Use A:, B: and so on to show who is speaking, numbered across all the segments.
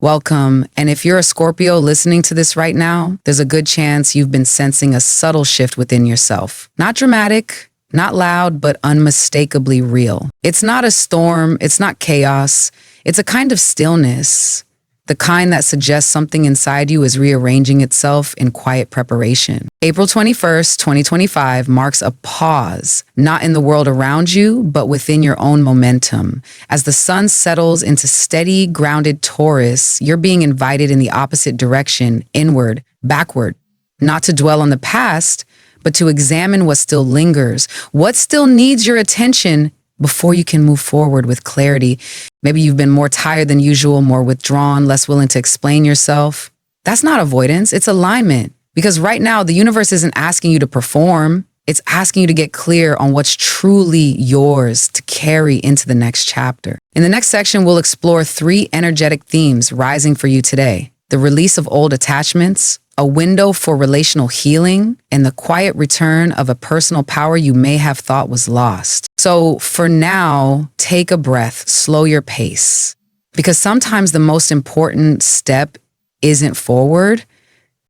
A: Welcome. And if you're a Scorpio listening to this right now, there's a good chance you've been sensing a subtle shift within yourself. Not dramatic, not loud, but unmistakably real. It's not a storm, it's not chaos, it's a kind of stillness. The kind that suggests something inside you is rearranging itself in quiet preparation. April 21st, 2025 marks a pause, not in the world around you, but within your own momentum. As the sun settles into steady, grounded Taurus, you're being invited in the opposite direction, inward, backward. Not to dwell on the past, but to examine what still lingers, what still needs your attention before you can move forward with clarity. Maybe you've been more tired than usual, more withdrawn, less willing to explain yourself. That's not avoidance, it's alignment. Because right now, the universe isn't asking you to perform, it's asking you to get clear on what's truly yours to carry into the next chapter. In the next section, we'll explore 3 energetic themes rising for you today: the release of old attachments, a window for relational healing, and the quiet return of a personal power you may have thought was lost. So for now, take a breath, slow your pace, because sometimes the most important step isn't forward.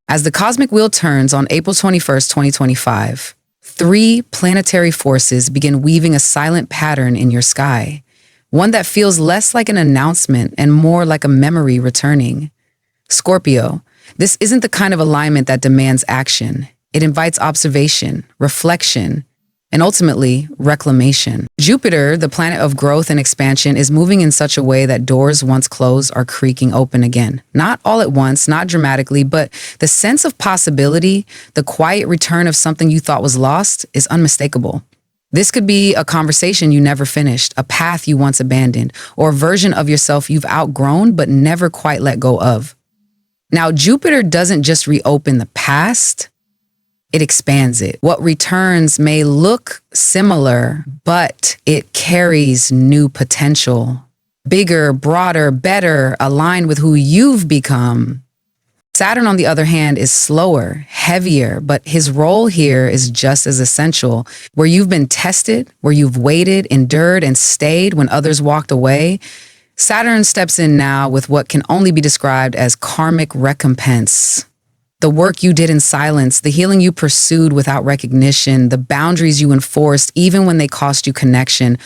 A: As the cosmic wheel turns on April 21st, 2025, 3 planetary forces begin weaving a silent pattern in your sky, one that feels less like an announcement and more like a memory returning. Scorpio, this isn't the kind of alignment that demands action. It invites observation, reflection, and ultimately, reclamation. Jupiter, the planet of growth and expansion, is moving in such a way that doors once closed are creaking open again. Not all at once, not dramatically, but the sense of possibility, the quiet return of something you thought was lost, is unmistakable. This could be a conversation you never finished, a path you once abandoned, or a version of yourself you've outgrown but never quite let go of. Now, Jupiter doesn't just reopen the past, it expands it. What returns may look similar, but it carries new potential. Bigger, broader, better, aligned with who you've become. Saturn, on the other hand, is slower, heavier, but his role here is just as essential. Where you've been tested, where you've waited, endured, and stayed when others walked away, Saturn steps in now with what can only be described as karmic recompense. The work you did in silence, the healing you pursued without recognition, the boundaries you enforced even when they cost you connection,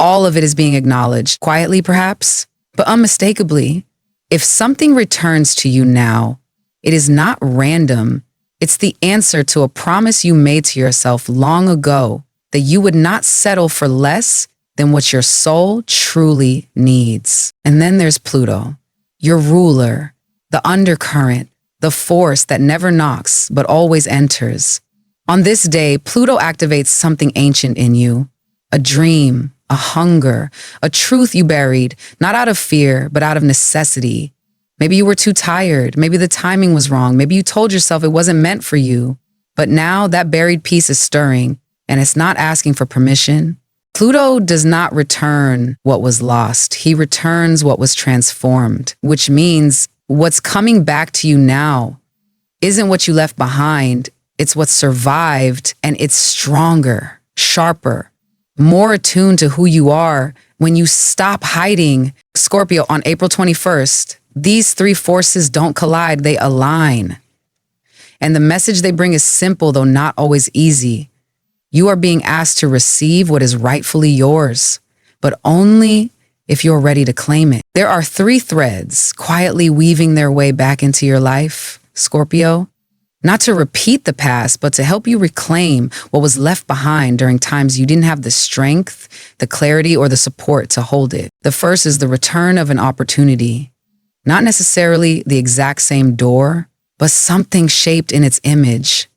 A: all of it is being acknowledged, quietly perhaps, but unmistakably. If something returns to you now, it is not random. It's the answer to a promise you made to yourself long ago that you would not settle for less than what your soul truly needs. And then there's Pluto, your ruler, the undercurrent, the force that never knocks but always enters. On this day, Pluto activates something ancient in you, a dream, a hunger, a truth you buried, not out of fear, but out of necessity. Maybe you were too tired, maybe the timing was wrong, maybe you told yourself it wasn't meant for you. But now that buried piece is stirring, and it's not asking for permission. Pluto does not return what was lost. He returns what was transformed, which means what's coming back to you now isn't what you left behind. It's what survived, and it's stronger, sharper, more attuned to who you are when you stop hiding. Scorpio, on April 21st, these 3 forces don't collide, they align. And the message they bring is simple, though not always easy. You are being asked to receive what is rightfully yours, but only if you're ready to claim it. There are 3 threads quietly weaving their way back into your life, Scorpio, not to repeat the past, but to help you reclaim what was left behind during times you didn't have the strength, the clarity, or the support to hold it. The first is the return of an opportunity, not necessarily the exact same door, but something shaped in its image.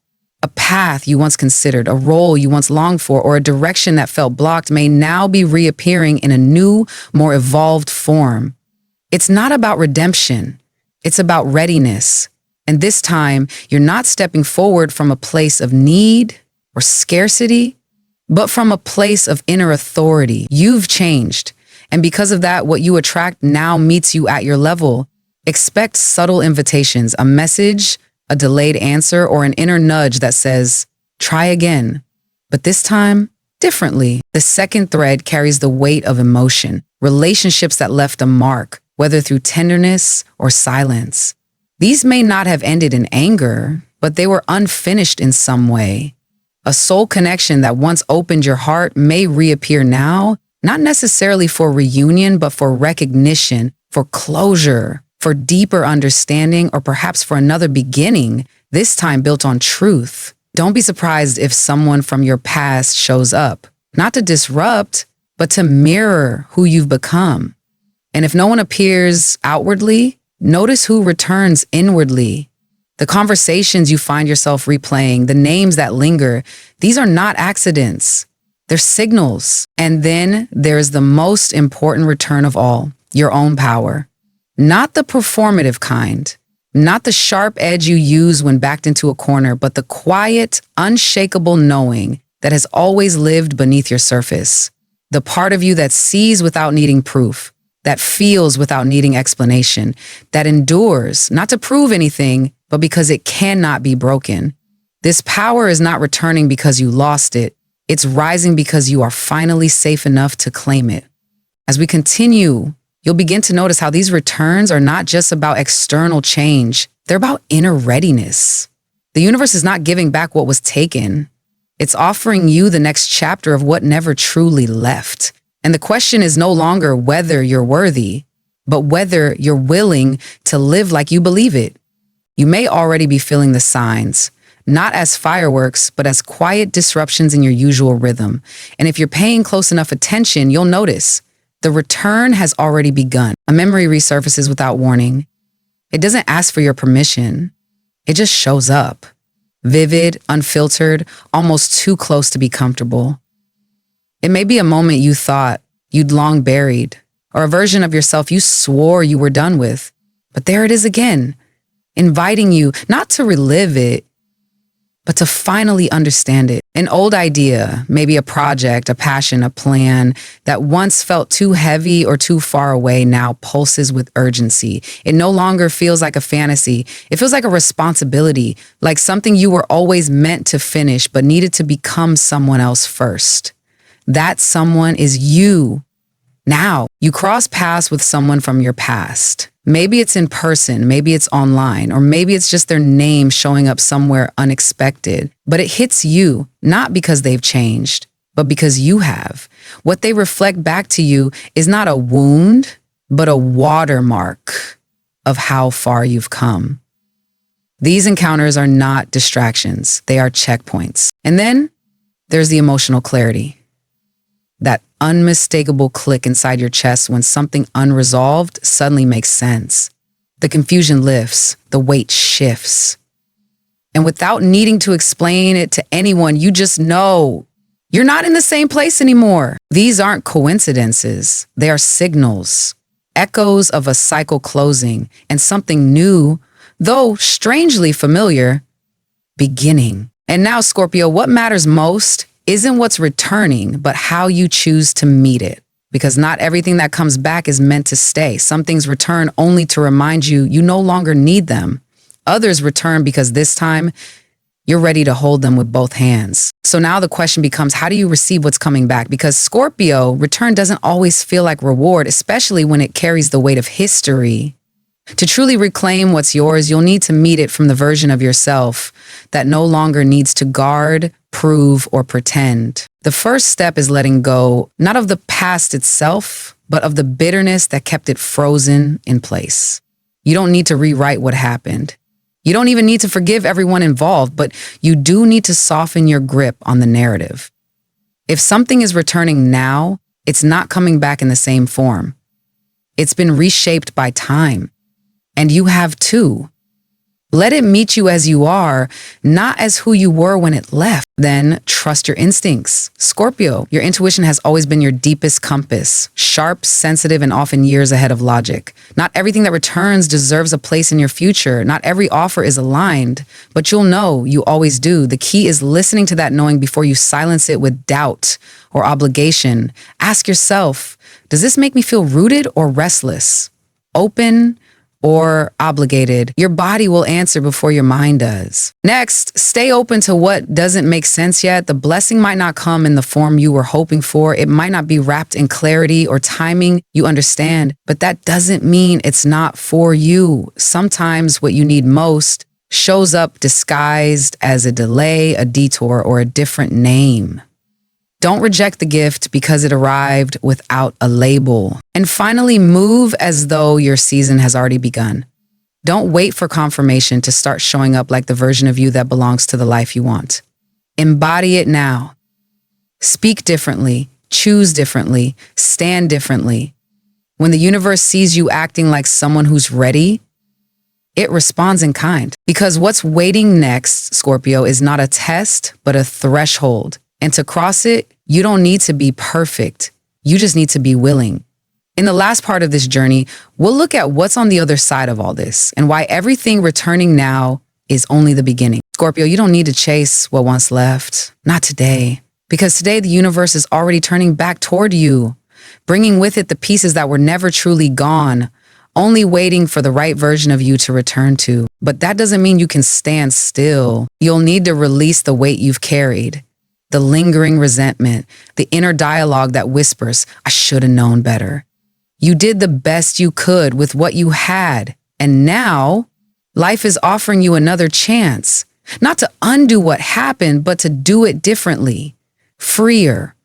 A: A path you once considered, a role you once longed for, or a direction that felt blocked may now be reappearing in a new, more evolved form. It's not about redemption. It's about readiness. And this time, you're not stepping forward from a place of need or scarcity, but from a place of inner authority. You've changed. And because of that, what you attract now meets you at your level. Expect subtle invitations, a message, a delayed answer, or an inner nudge that says, try again, but this time, differently. The second thread carries the weight of emotion, relationships that left a mark, whether through tenderness or silence. These may not have ended in anger, but they were unfinished in some way. A soul connection that once opened your heart may reappear now, not necessarily for reunion, but for recognition, for closure, for deeper understanding, or perhaps for another beginning, this time built on truth. Don't be surprised if someone from your past shows up, not to disrupt, but to mirror who you've become. And if no one appears outwardly, notice who returns inwardly. The conversations you find yourself replaying, the names that linger, these are not accidents. They're signals. And then there's the most important return of all, your own power. Not the performative kind, not the sharp edge you use when backed into a corner, but the quiet, unshakable knowing that has always lived beneath your surface. The part of you that sees without needing proof, that feels without needing explanation, that endures, not to prove anything, but because it cannot be broken. This power is not returning because you lost it. It's rising because you are finally safe enough to claim it. As we continue, you'll begin to notice how these returns are not just about external change. They're about inner readiness. The universe is not giving back what was taken. It's offering you the next chapter of what never truly left. And the question is no longer whether you're worthy, but whether you're willing to live like you believe it. You may already be feeling the signs, not as fireworks, but as quiet disruptions in your usual rhythm. And if you're paying close enough attention, you'll notice the return has already begun. A memory resurfaces without warning. It doesn't ask for your permission. It just shows up. Vivid, unfiltered, almost too close to be comfortable. It may be a moment you thought you'd long buried, or a version of yourself you swore you were done with. But there it is again, inviting you not to relive it, but to finally understand it. An old idea, maybe a project, a passion, a plan that once felt too heavy or too far away now pulses with urgency. It no longer feels like a fantasy. It feels like a responsibility, like something you were always meant to finish but needed to become someone else first. That someone is you. Now, you cross paths with someone from your past. Maybe it's in person, maybe it's online, or maybe it's just their name showing up somewhere unexpected. But it hits you, not because they've changed, but because you have. What they reflect back to you is not a wound, but a watermark of how far you've come. These encounters are not distractions, they are checkpoints. And then there's the emotional clarity. That unmistakable click inside your chest when something unresolved suddenly makes sense. The confusion lifts, the weight shifts. And without needing to explain it to anyone, you just know you're not in the same place anymore. These aren't coincidences. They are signals, echoes of a cycle closing and something new, though strangely familiar, beginning. And now, Scorpio, what matters most isn't what's returning, but how you choose to meet it. Because not everything that comes back is meant to stay. Some things return only to remind you you no longer need them. Others return because this time you're ready to hold them with both hands. So now the question becomes, how do you receive what's coming back? Because Scorpio, return doesn't always feel like reward, especially when it carries the weight of history. To truly reclaim what's yours, you'll need to meet it from the version of yourself that no longer needs to guard, prove, or pretend. The first step is letting go, not of the past itself, but of the bitterness that kept it frozen in place. You don't need to rewrite what happened. You don't even need to forgive everyone involved, but you do need to soften your grip on the narrative. If something is returning now, it's not coming back in the same form. It's been reshaped by time. And you have too. Let it meet you as you are, not as who you were when it left. Then trust your instincts. Scorpio, your intuition has always been your deepest compass, sharp, sensitive, and often years ahead of logic. Not everything that returns deserves a place in your future. Not every offer is aligned, but you'll know, you always do. The key is listening to that knowing before you silence it with doubt or obligation. Ask yourself, does this make me feel rooted or restless? Open or obligated. Your body will answer before your mind does. Next, stay open to what doesn't make sense yet. The blessing might not come in the form you were hoping for. It might not be wrapped in clarity or timing you understand, but that doesn't mean it's not for you. Sometimes what you need most shows up disguised as a delay, a detour, or a different name. Don't reject the gift because it arrived without a label. And finally, move as though your season has already begun. Don't wait for confirmation to start showing up like the version of you that belongs to the life you want. Embody it now. Speak differently, choose differently, stand differently. When the universe sees you acting like someone who's ready, it responds in kind. Because what's waiting next, Scorpio, is not a test, but a threshold. And to cross it, you don't need to be perfect. You just need to be willing. In the last part of this journey, we'll look at what's on the other side of all this and why everything returning now is only the beginning. Scorpio, you don't need to chase what once left. Not today. Because today the universe is already turning back toward you, bringing with it the pieces that were never truly gone, only waiting for the right version of you to return to. But that doesn't mean you can stand still. You'll need to release the weight you've carried. The lingering resentment, the inner dialogue that whispers, I should have known better. You did the best you could with what you had, and now life is offering you another chance, not to undo what happened, but to do it differently, freer.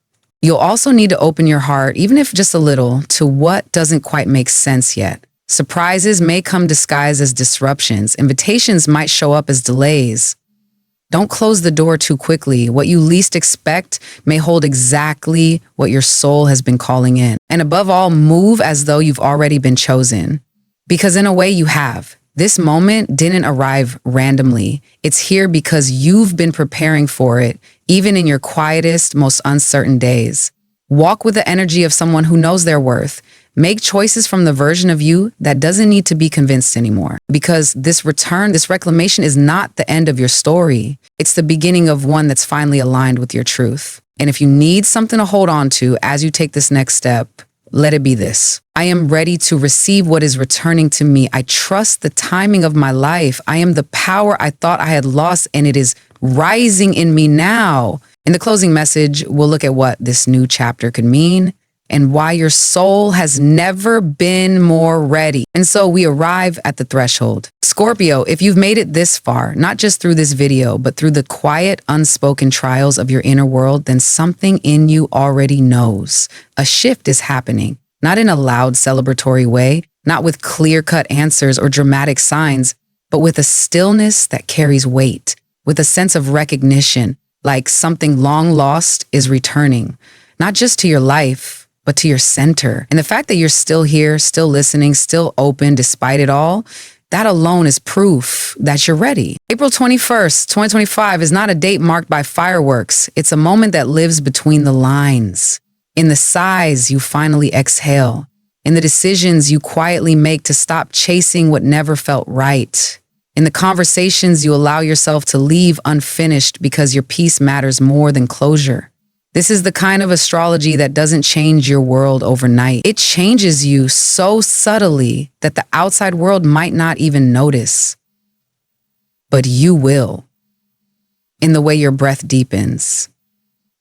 A: You'll also need to open your heart, even if just a little, to what doesn't quite make sense yet. Surprises may come disguised as disruptions. Invitations might show up as delays. Don't close the door too quickly. What you least expect may hold exactly what your soul has been calling in. And above all, move as though you've already been chosen. Because in a way you have. This moment didn't arrive randomly. It's here because you've been preparing for it, even in your quietest, most uncertain days. Walk with the energy of someone who knows their worth. Make choices from the version of you that doesn't need to be convinced anymore. Because this return, this reclamation is not the end of your story. It's the beginning of one that's finally aligned with your truth. And if you need something to hold on to as you take this next step, let it be this. I am ready to receive what is returning to me. I trust the timing of my life. I am the power I thought I had lost, and it is rising in me now. In the closing message, we'll look at what this new chapter could mean and why your soul has never been more ready. And so we arrive at the threshold. Scorpio, if you've made it this far, not just through this video, but through the quiet, unspoken trials of your inner world, then something in you already knows. A shift is happening, not in a loud celebratory way, not with clear-cut answers or dramatic signs, but with a stillness that carries weight, with a sense of recognition, like something long lost is returning, not just to your life, but to your center. And the fact that you're still here, still listening, still open despite it all, that alone is proof that you're ready. April 21st, 2025 is not a date marked by fireworks. It's a moment that lives between the lines. In the sighs you finally exhale, in the decisions you quietly make to stop chasing what never felt right, in the conversations you allow yourself to leave unfinished because your peace matters more than closure. This is the kind of astrology that doesn't change your world overnight. It changes you so subtly that the outside world might not even notice. But you will. In the way your breath deepens,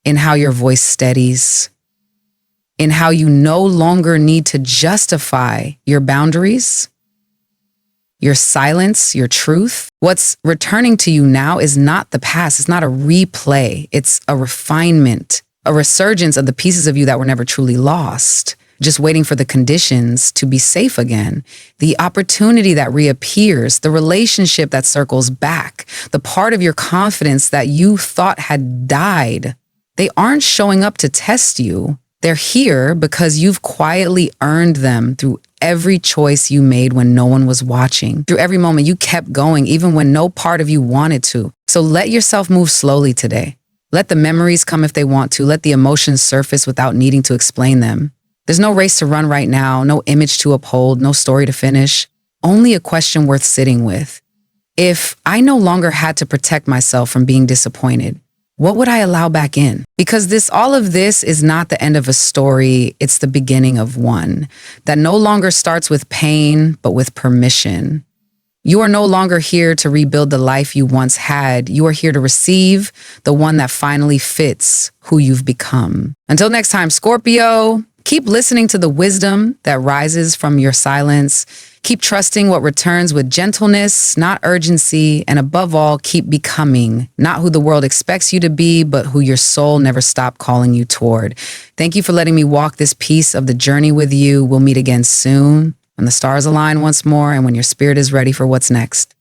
A: in how your voice steadies, in how you no longer need to justify your boundaries, your silence, your truth. What's returning to you now is not the past. It's not a replay. It's a refinement, a resurgence of the pieces of you that were never truly lost, just waiting for the conditions to be safe again. The opportunity that reappears, the relationship that circles back, the part of your confidence that you thought had died. They aren't showing up to test you. They're here because you've quietly earned them through every choice you made when no one was watching, through every moment you kept going, even when no part of you wanted to. So let yourself move slowly today. Let the memories come if they want to. Let the emotions surface without needing to explain them. There's no race to run right now, no image to uphold, no story to finish, only a question worth sitting with. If I no longer had to protect myself from being disappointed, what would I allow back in? Because all of this is not the end of a story, it's the beginning of one that no longer starts with pain, but with permission. You are no longer here to rebuild the life you once had. You are here to receive the one that finally fits who you've become. Until next time, Scorpio, keep listening to the wisdom that rises from your silence. Keep trusting what returns with gentleness, not urgency, and above all, keep becoming not who the world expects you to be, but who your soul never stopped calling you toward. Thank you for letting me walk this piece of the journey with you. We'll meet again soon when the stars align once more and when your spirit is ready for what's next.